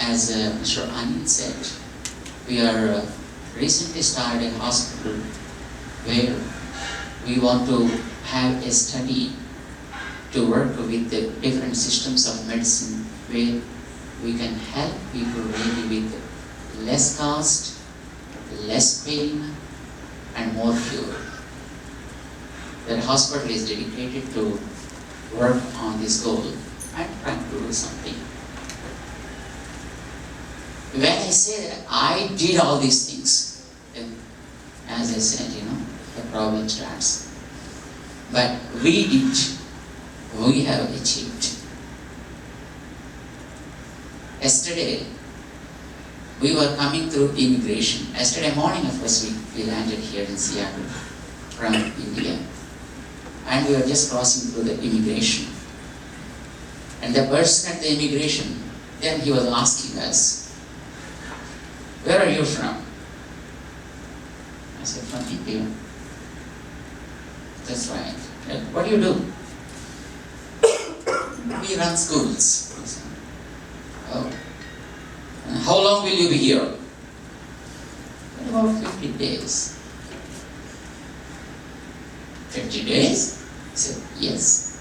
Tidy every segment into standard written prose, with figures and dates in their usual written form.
as Mr. Anil said, we are recently started a hospital where we want to have a study to work with the different systems of medicine where we can help people really with less cost, less pain, and more cure. That hospital is dedicated to work on this goal and trying to do something. When I say that I did all these things, then as I said, the problem starts. But we did, we have achieved. Yesterday, we were coming through immigration. Yesterday morning, of course, we landed here in Seattle from India. And we were just crossing through the immigration. And the person at the immigration, then he was asking us, "Where are you from?" I said, "From India." "That's right. What do you do?" "We run schools." I said, "Oh. And how long will you be here?" "About 50 days. 50 days? I said, "Yes."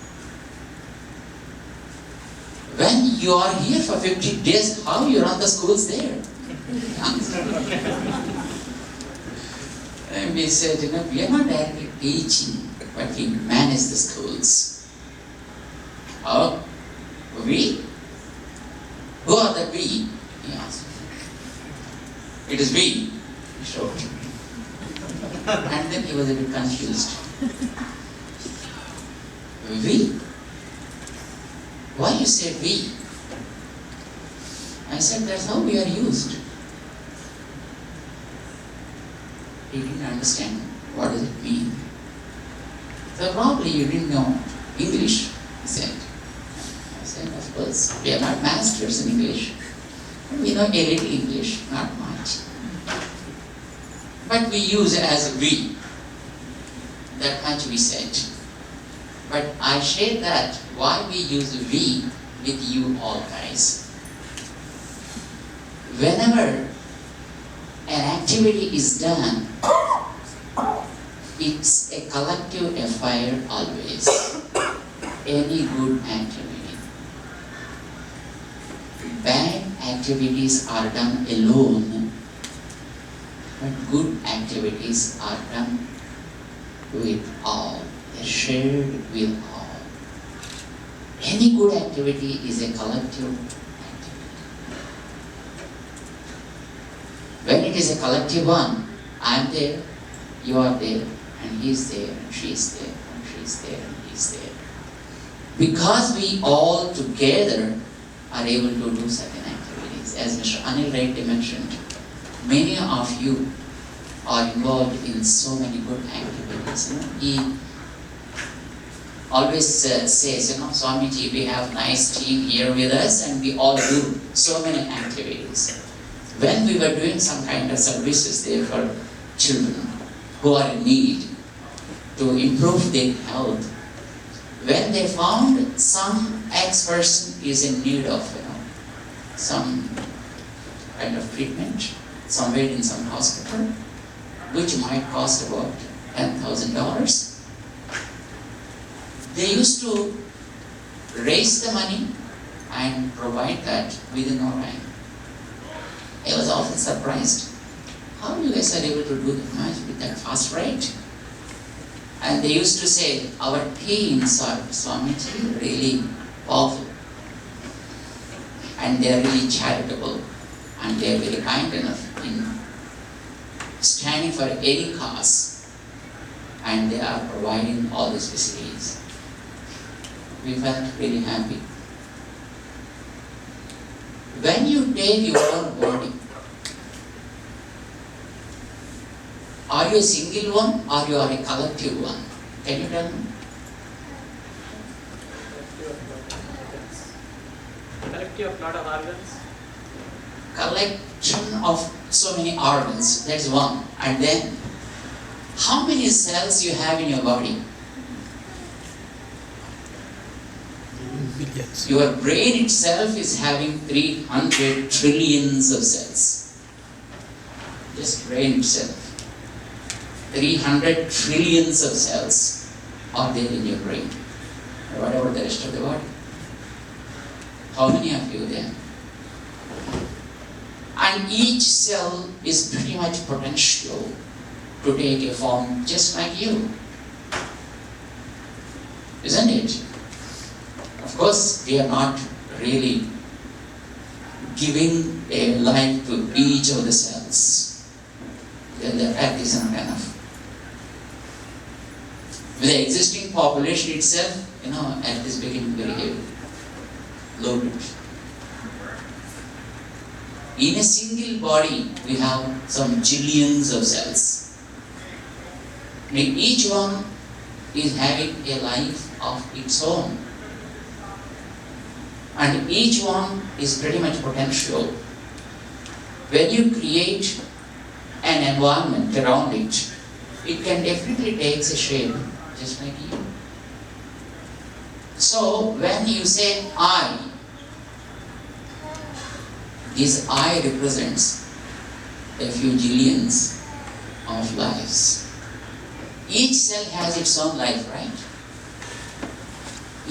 "When you are here for 50 days, how you run the schools there?" And we said, we are not directly teaching, but we manage the schools. "Oh, we? Who are the we?" he asked. "It is we," he showed. And then he was a bit confused. "We? Why you say we?" I said, "That's how we are used." He didn't understand what does it mean. "So probably you didn't know English," he said. I said, "Of course, we are not masters in English. We know a little English, not much. But we use it as we. That much we said. But I share that why we use we with you all guys. Whenever an activity is done, it's a collective affair always. Any good activity. Bad activities are done alone, but good activities are done with all. They're shared with all. Any good activity is a collective activity. When it is a collective one, I'm there, you are there, and he's there, and she's there, and she's there, and he's there. Because we all together are able to do certain activities. As Mr. Anil rightly mentioned, many of you are involved in so many good activities. He always says, "Swamiji, we have a nice team here with us and we all do so many activities." When we were doing some kind of services there for children who are in need to improve their health, when they found some ex-person is in need of some kind of treatment somewhere in some hospital, which might cost about $10,000, they used to raise the money and provide that within no time. I was often surprised. How you guys are able to do that much with that fast rate? And they used to say, "Our teams are, Swamiji, really powerful. And they are really charitable. And they are very kind enough in standing for any cause. And they are providing all these facilities." We felt really happy. When you take your own body, are you a single one or you are a collective one? Can you tell me? Collective of lot of organs. Collection of so many organs, that's one. And then, how many cells you have in your body? Yes. Your brain itself is having 300 trillions of cells. Just brain itself. 300 trillions of cells are there in your brain. What about the rest of the body? How many of you there? And each cell is pretty much potential to take a form just like you. Isn't it? Of course, we are not really giving a life to each of the cells. Then the earth is not enough. With the existing population itself, earth is becoming very heavy, loaded. In a single body, we have some jillions of cells. And each one is having a life of its own. And each one is pretty much potential. When you create an environment around it, it can definitely take a shape just like you. So when you say I, this I represents a few jillions of lives. Each cell has its own life, right?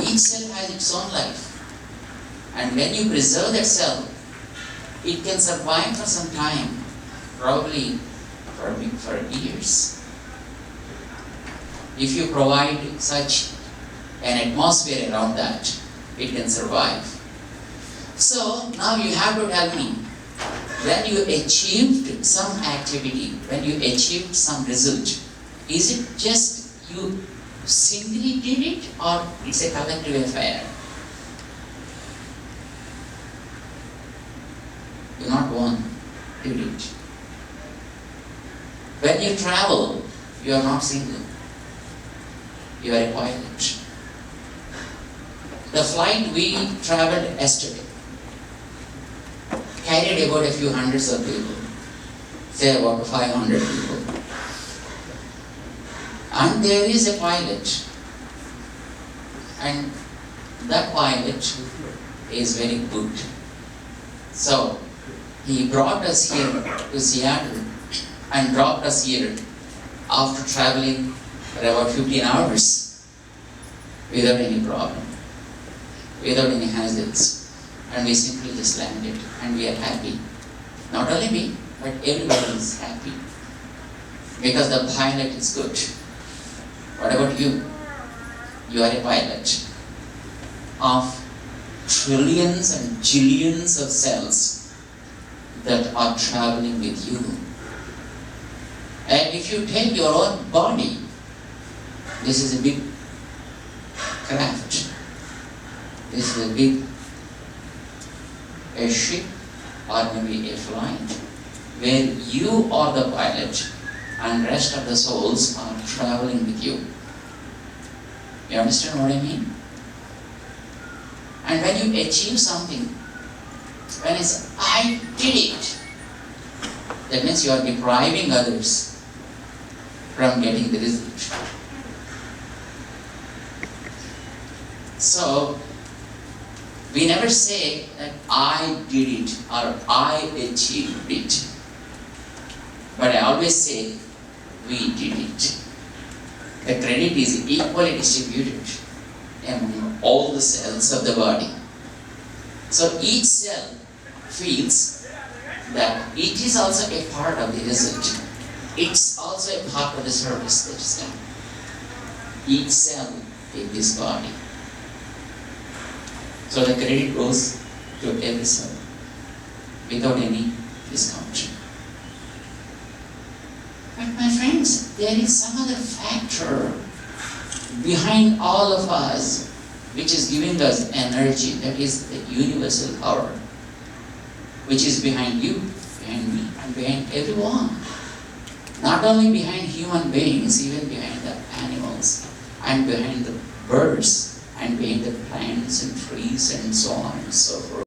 Each cell has its own life. And when you preserve that cell, it can survive for some time, probably for years. If you provide such an atmosphere around that, it can survive. So now you have to tell me, when you achieved some activity, when you achieved some result, is it just you singly did it, or it's a collective affair? You not one did it. When you travel, you are not single. You are a pilot. The flight we traveled yesterday carried about a few hundreds of people, say about 500 people. And there is a pilot, and that pilot is very good. So he brought us here to Seattle and dropped us here after traveling for about 15 hours without any problem, without any hazards. And we simply just landed, and we are happy. Not only me, but everybody is happy because the pilot is good. What about you? You are a pilot of trillions and jillions of cells that are traveling with you. And if you take your own body, this is a big craft. This is a ship or maybe a flight where you are the pilot and rest of the souls are traveling with you. You understand what I mean? And when you achieve something, when it's I did it, that means you are depriving others from getting the result. So we never say that I did it or I achieved it. But I always say we did it. The credit is equally distributed among all the cells of the body. So each cell feels that it is also a part of the result. It's also a part of the service that is done. Each cell in this body. So the credit goes to every cell without any discount. But my friends, there is some other factor behind all of us which is giving us energy, that is the universal power, which is behind you, behind me, and behind everyone. Not only behind human beings, even behind the animals, and behind the birds, and behind the plants and trees and so on and so forth.